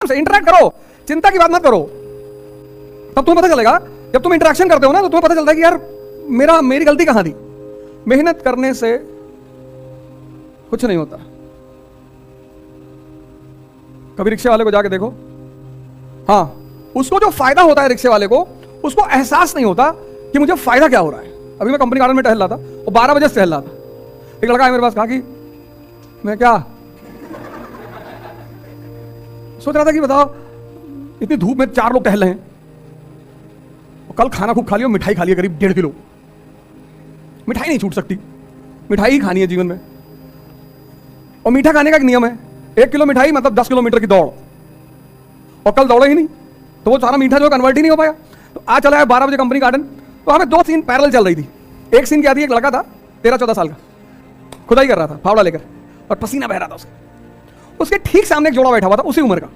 से इंटरेक्ट करो, चिंता की बात मत करो। तब तुम्हें पता चलेगा, जब तुम इंटरेक्शन करते हो ना, तो तुम्हें पता चलता है कि यार मेरी गलती कहां थी। मेहनत करने से कुछ नहीं होता। कभी रिक्शे वाले को जाके देखो, हाँ, उसको जो फायदा होता है रिक्शे वाले को, उसको एहसास नहीं होता कि मुझे फायदा क्या हो रहा है। अभी मैं कंपनी गार्डन में टहल रहा था और 12 बजे से टहल रहा था। एक लड़का है मेरे पास, कहा कि मैं क्या सोच रहा था कि बताओ इतनी धूप में 4 लोग टहल रहे हैं और कल खाना खूब खा लिया, मिठाई खा लिया करीब 1.5 किलो। मिठाई नहीं छूट सकती, मिठाई ही खानी है जीवन में। और मीठा खाने का एक नियम है, 1 किलो मिठाई मतलब 10 किलोमीटर की दौड़। और कल दौड़े ही नहीं तो वो सारा मीठा जो कन्वर्ट ही नहीं हो पाया। तो आज चला है 12 बजे कंपनी गार्डन, तो हमें 2 सीन पैरेलल चल रही थी। एक सीन क्या थी, एक लड़का था 13-14 साल का, खुदाई कर रहा था फावड़ा लेकर और पसीना बह रहा था उसके ठीक सामने एक जोड़ा बैठा हुआ था उसी उम्र का।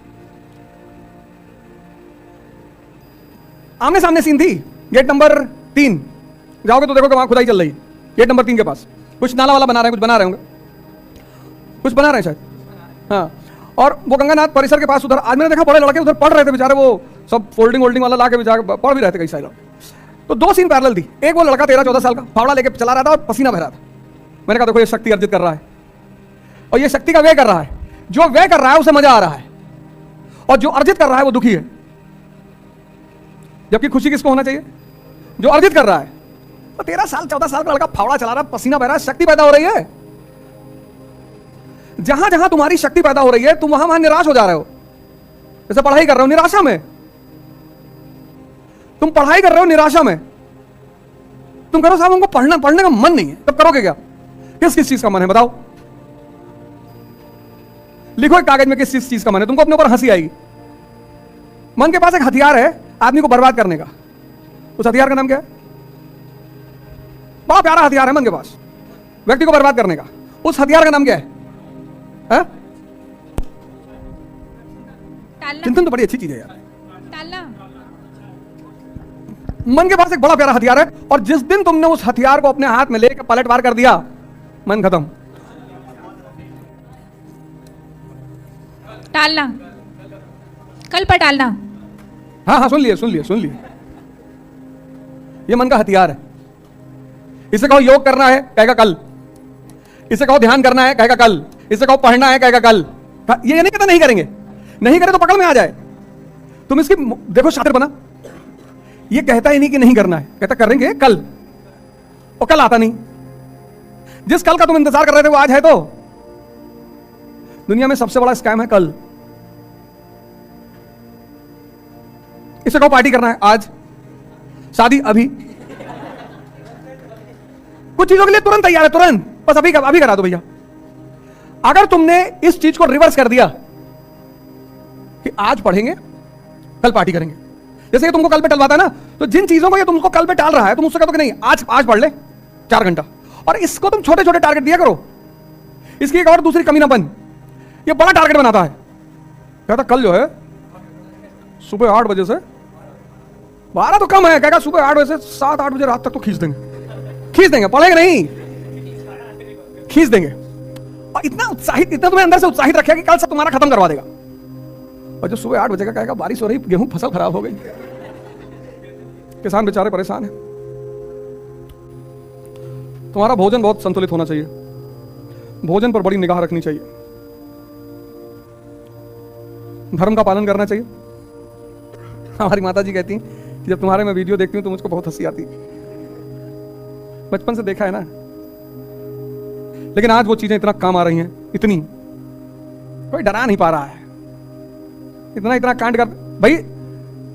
आमने सामने सीन थी। गेट नंबर 3 जाओगे तो देखो कि वहां खुदाई चल रही है। गेट नंबर 3 के पास कुछ नाला वाला बना रहे हैं, कुछ बना रहे होंगे, कुछ बना रहे हैं शायद, हाँ। और वो गंगानाथ परिसर के पास उधर आज मैंने देखा बड़े लड़के उधर पढ़ रहे थे बेचारे, वो सब फोल्डिंग वाला ला के बेचारे पढ़ भी रहे थे कई सारे। तो 2 सीन पैरेलल थी। एक वो लड़का 13-14 साल का फावड़ा लेके चला रहा था और पसीना बह रहा था। मैंने कहा देखो ये शक्ति अर्जित कर रहा है और ये शक्ति का व्यय कर रहा है। जो व्यय कर रहा है उसे मजा आ रहा है और जो अर्जित कर रहा है वो दुखी है। जबकि खुशी किसको होना चाहिए? जो अर्जित कर रहा है। तो 13-14 साल का लड़का फावड़ा चला रहा है, पसीना बह रहा है, शक्ति पैदा हो रही है। जहां जहां तुम्हारी शक्ति पैदा हो रही है तुम वहां निराश हो जा रहे हो। जैसे पढ़ाई कर रहे हो निराशा में, तुम पढ़ाई कर रहे हो निराशा में, तुम करो साहब हमको पढ़ने का मन नहीं है, तब करोगे क्या? किस चीज का मन है बताओ? लिखो एक कागज में किस चीज का मन है, तुमको अपने ऊपर हंसी आएगी। मन के पास एक हथियार है आदमी को बर्बाद करने का। उस हथियार का नाम क्या है? बड़ा प्यारा हथियार है मन के पास, व्यक्ति को बर्बाद करने का। उस हथियार का नाम क्या है? चिंतन तो बड़ी अच्छी चीज है यार। मन के पास एक बड़ा प्यारा हथियार है और जिस दिन तुमने उस हथियार को अपने हाथ में लेकर पलटवार कर दिया, मन खत्म। टालना, कल पर टालना। हाँ, सुन लिए। ये मन का हथियार है। इसे कहो योग करना है, कहेगा कल। इसे कहो ध्यान करना है, कहेगा कल। इसे कहो पढ़ना है, कहेगा कल। ये नहीं कहता नहीं करेंगे, नहीं करे तो पकड़ में आ जाए। तुम इसकी देखो शातिर बना, ये कहता ही नहीं कि नहीं करना है, कहता करेंगे कल, और कल आता नहीं। जिस कल का तुम इंतजार कर रहे थे वो आज है। तो दुनिया में सबसे बड़ा स्कैम है कल। इसे कहो पार्टी करना है आज, शादी अभी। कुछ चीजों के लिए तुरंत तैयार है, तुरंत, बस अभी करा दो भैया। अगर तुमने इस चीज को रिवर्स कर दिया कि आज पढ़ेंगे कल पार्टी करेंगे, जैसे कि तुमको कल पे टलवाता है ना, तो जिन चीजों को ये तुमको कल पे टाल रहा है तुम उससे कहते हो कि नहीं आज पढ़ ले 4 घंटा, और इसको तुम छोटे छोटे टारगेट दिया करो। इसकी एक और दूसरी कमी ना बन, ये बड़ा टारगेट बनाता है। कहता कल जो है सुबह 8 बजे से 12 तो कम है, कहेगा सुबह 8 बजे से 7-8 बजे रात तक तो खींच देंगे, पढ़ेंगे नहीं, खींच देंगे। और इतना तुम्हें अंदर से उत्साहित रखेगा कि कल सब तुम्हारा खत्म करवा देगा। और जो सुबह 8 बजे का कहेगा बारिश हो रही, गेहूं फसल खराब हो गई, किसान बेचारे परेशान है। तुम्हारा भोजन बहुत संतुलित होना चाहिए, भोजन पर बड़ी निगाह रखनी चाहिए, धर्म का पालन करना चाहिए। हमारी माता जी कहती कि जब तुम्हारे मैं वीडियो देखती हूं तो मुझको बहुत हंसी आती। बचपन से देखा है ना, लेकिन आज वो चीजें इतना काम आ रही हैं, इतनी कोई डरा नहीं पा रहा है। इतना कांड कर भाई,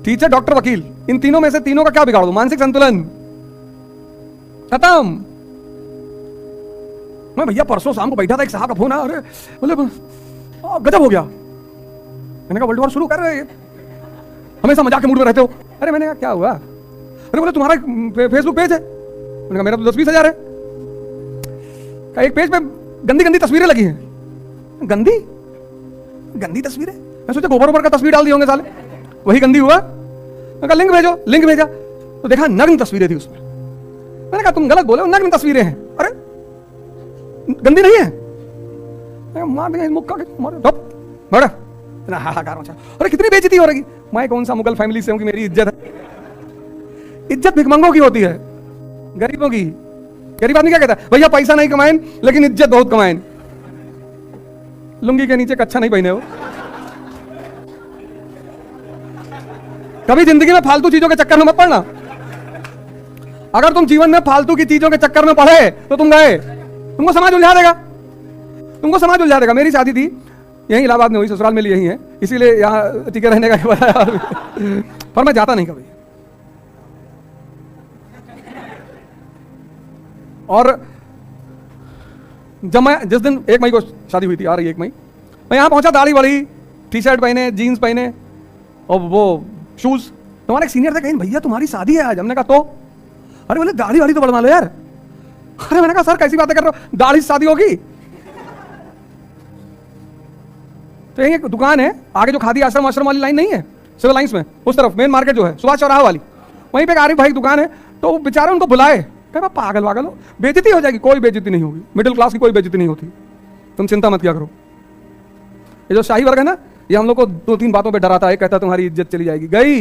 टीचर डॉक्टर वकील, इन तीनों में से तीनों का क्या बिगाड़ दो? मानसिक संतुलन खत्म। मैं भैया परसों शाम को बैठा था, एक साहब का फोन आया, अरे बोले गजब हो गया। मैंने कहा वर्ल्ड वॉर शुरू कर रहे हैं, हमेशा मजाक के मूड में रहते हो। अरे मैंने कहा क्या हुआ? अरे बोले तुम्हारा फेसबुक पेज है। मैंने कहा मेरा तो 10-20 हजार है। एक पेज पे गंदी तस्वीरें लगी हैं। गंदी तस्वीरें? मैं सोचा गोबर का तस्वीर डाल दी होंगे साले, वही गंदी हुआ। मैं कहा लिंक भेजा तो देखा नग्न तस्वीरें थी उसमें। मैंने कहा तुम गलत बोले, नग्न तस्वीरें हैं। अरे गंदी नहीं है, मार देंगे मुक्का के, मारो इतना हाहाकार मचा। अरे कितनी बेइज्जती हो रही। मैं कौन सा मुगल फैमिली से हूं कि मेरी इज्जत है? इज्जत भिखमंगों की होती है, गरीबों की। गरीब आदमी क्या कहता है? भैया पैसा नहीं कमाएं लेकिन इज्जत बहुत कमाएं। लुंगी के नीचे कच्छा नहीं पहने हो। कभी जिंदगी में फालतू चीजों के चक्कर में मत पड़ना। अगर तुम जीवन में फालतू की चीजों के चक्कर में पड़े तो तुम गए, तुमको समाज उलझा देगा, तुमको समाज उलझा देगा। मेरी शादी थी यहीं इलाहाबाद में हुई, ससुराल में यही है, इसीलिए यहां टिके रहने का पर मैं जाता नहीं कभी। और जब मैं जिस दिन 1 मई को शादी हुई थी, आ रही 1 मई, मैं यहां पहुंचा, दाढ़ी बड़ी, टी शर्ट पहने, जीन्स पहने और वो शूज। तुम्हारे एक सीनियर थे, कहीं भैया तुम्हारी शादी है आज। हमने कहा तो? अरे बोले दाढ़ी वाड़ी तो बढ़वा लो यार। अरे मैंने कहा सर कैसी बातें कर रहे हो, दाढ़ी से शादी होगी? तो यही एक दुकान है आगे, जो खादी आश्रम वाली लाइन नहीं है, सिविल लाइंस में उस तरफ मेन मार्केट जो है सुभाष चौराहा वाली, वहीं पे एक आरिफ भाई दुकान है। तो वो बेचारे उनको बुलाए, कहा पागल वागल हो, बेइज्जती हो जाएगी। कोई बेइज्जती नहीं होगी, मिडिल क्लास की कोई बेइज्जती नहीं होती, तुम चिंता मत किया करो। ये जो शाही वर्ग है ना, ये हम लोग को 2-3 बातों पे डराता है, कहता तुम्हारी इज्जत चली जाएगी। गई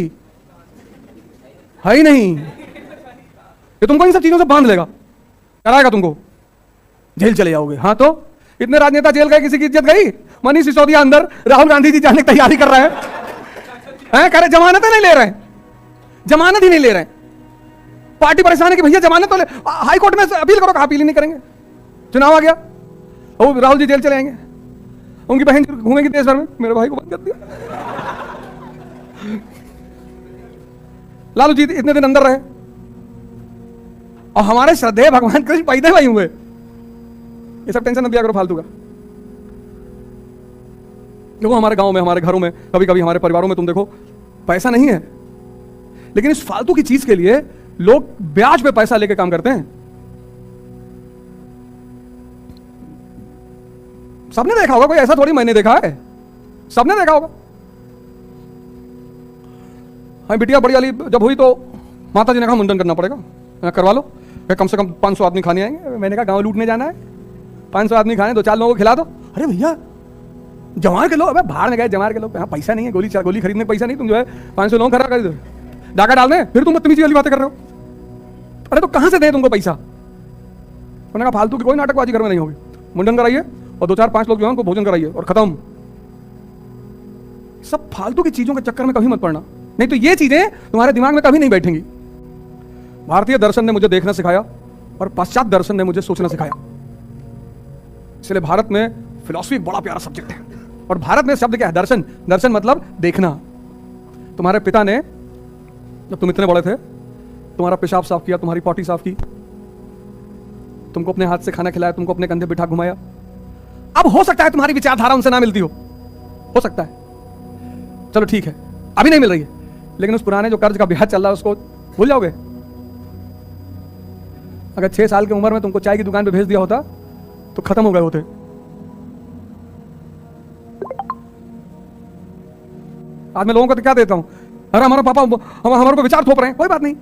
है ही नहीं, ये तुमको इन सब चीजों से बांध लेगा, डराएगा तुमको, जेल चले जाओगे। हाँ तो इतने राजनेता जेल गए, किसी की इज्जत गई? मनीष सिसोदिया अंदर, राहुल गांधी जी जाने की तैयारी कर रहे हैं, करे जमानत नहीं ले रहे हैं, जमानत ही नहीं ले रहे हैं। पार्टी परेशान है कि भैया जमानत तो ले, हाई कोर्ट में अपील करो, अपील ही नहीं करेंगे। चुनाव आ गया, वो राहुल जी जेल चले जाएंगे, उनकी बहन घूमेगी देश भर में, मेरे भाई को बंद कर दिया। लालू जी इतने दिन अंदर रहे, और हमारे श्रद्धेय भगवान कृष्ण पैदे भाई हुए। ये सब टेंशन मत दिया करो फालतू का। देखो हमारे गांव में, हमारे घरों में, कभी कभी हमारे परिवारों में तुम देखो पैसा नहीं है, लेकिन इस फालतू की चीज के लिए लोग ब्याज पे पैसा लेके काम करते हैं। सबने देखा होगा, कोई ऐसा थोड़ी मैंने देखा है, सबने देखा होगा। हाँ बिटिया बड़ी वाली जब हुई तो माता जी ने कहा मुंडन करना पड़ेगा, करवा लो, कम से कम 500 आदमी खाने आएंगे। मैंने कहा गांव लूटने जाना है, 500 आदमी खाने, 2-4 लोगों को खिला दो। अरे भैया जमार के लो, अबे भाड़ में गए जमार के लो, हाँ पैसा नहीं है, गोली खरीदने का पैसा नहीं, तुम जो है 500 लोग खड़ा कर दो, डाका डाल दें, फिर तुम बदतमीजी वाली बातें कर रहे हो। अरे तो कहां से दें तुमको पैसा? उन्होंने कहा फालतू की कोई नाटकबाजी घर में नहीं होगी, मुंडन कराइए और 2-4-5 लोग जो है उनको भोजन कराइए और खत्म। सब फालतू की चीजों के चक्कर में कभी मत पड़ना, नहीं तो ये चीजें तुम्हारे दिमाग में कभी नहीं बैठेंगी। भारतीय दर्शन ने मुझे देखना सिखाया और पाश्चात्य दर्शन ने मुझे सोचना सिखाया। इसलिए भारत में फिलॉसफी एक बड़ा प्यारा सब्जेक्ट है। और भारत में शब्द क्या है? दर्शन। दर्शन मतलब देखना। तुम्हारे पिता ने जब तुम इतने बड़े थे, तुम्हारा पेशाब साफ किया, तुम्हारी पॉटी साफ की, तुमको अपने हाथ से खाना खिलाया, तुमको अपने कंधे बिठा घुमाया। अब हो सकता है तुम्हारी विचारधारा उनसे ना मिलती हो सकता है, चलो ठीक है, अभी नहीं मिल रही है, लेकिन उस पुराने जो कर्ज का ब्याज चल रहा है उसको भूल जाओगे? अगर 6 साल की उम्र में तुमको चाय की दुकान पे भेज दिया होता तो खत्म हो गए होते। आज मैं लोगों को क्या देता हूं, अरे हमारा पापा हमारे को विचार थोप रहे हैं, कोई बात नहीं।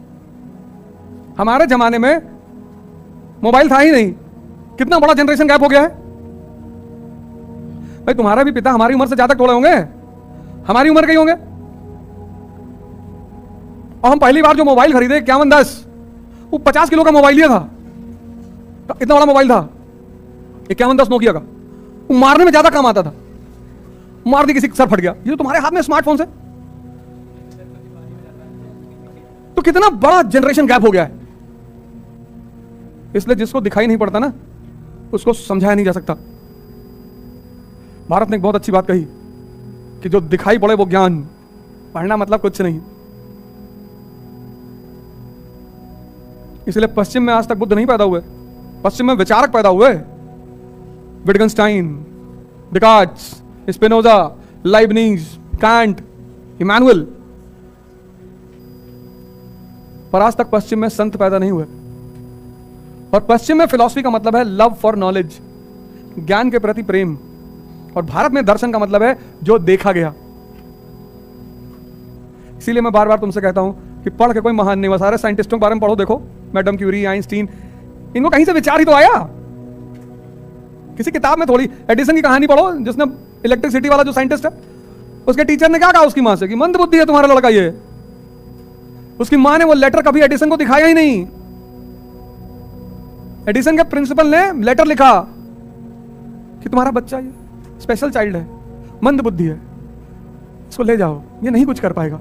हमारे जमाने में मोबाइल था ही नहीं, कितना बड़ा जनरेशन गैप हो गया है भाई। तुम्हारा भी पिता हमारी उम्र से ज्यादा थोड़े होंगे, हमारी उम्र के ही होंगे। और हम पहली बार जो मोबाइल खरीदे 5110, वो 50 किलो का मोबाइल लिया था, इतना बड़ा मोबाइल था 5110 नोकिया का। वो मारने में ज्यादा काम आता था, मार दी किसी का सर फट गया। ये तो तुम्हारे हाथ में स्मार्टफोन से, तो कितना बड़ा जनरेशन गैप हो गया है। इसलिए जिसको दिखाई नहीं पड़ता ना, उसको समझाया नहीं जा सकता। भारत ने एक बहुत अच्छी बात कही कि जो दिखाई पड़े वो ज्ञान, पढ़ना मतलब कुछ नहीं। इसलिए पश्चिम में आज तक बुद्ध नहीं पैदा हुए, पश्चिम में विचारक पैदा हुए। विटगेन्स्टाइन, डेकार्ट्स, स्पिनोजा, लाइबनीज, कांट, इमैनुअल। पर आज तक पश्चिम में संत पैदा नहीं हुए। और पश्चिम में फिलॉसफी का मतलब है लव फॉर नॉलेज, ज्ञान के प्रति प्रेम। और भारत में दर्शन का मतलब है जो देखा गया। इसीलिए मैं बार बार तुमसे कहता हूं कि पढ़ के कोई महान नहीं हुआ। सारे साइंटिस्टों के बारे में पढ़ो, देखो मैडम क्यूरी, आइंस्टीन, इनको कहीं से विचार ही तो आया। किसी किताब में थोड़ी, एडिसन की कहानी पढ़ो, जिसने इलेक्ट्रिसिटी वाला जो साइंटिस्ट है, उसके टीचर ने क्या कहा उसकी मां से कि मंद बुद्धि है तुम्हारा लड़का ये। उसकी मां ने वो लेटर कभी एडिसन को दिखाया ही नहीं। एडिसन के प्रिंसिपल ने लेटर लिखा कि तुम्हारा बच्चा ये स्पेशल चाइल्ड है, मंद बुद्धि है, इसको ले जाओ, ये नहीं कुछ कर पाएगा।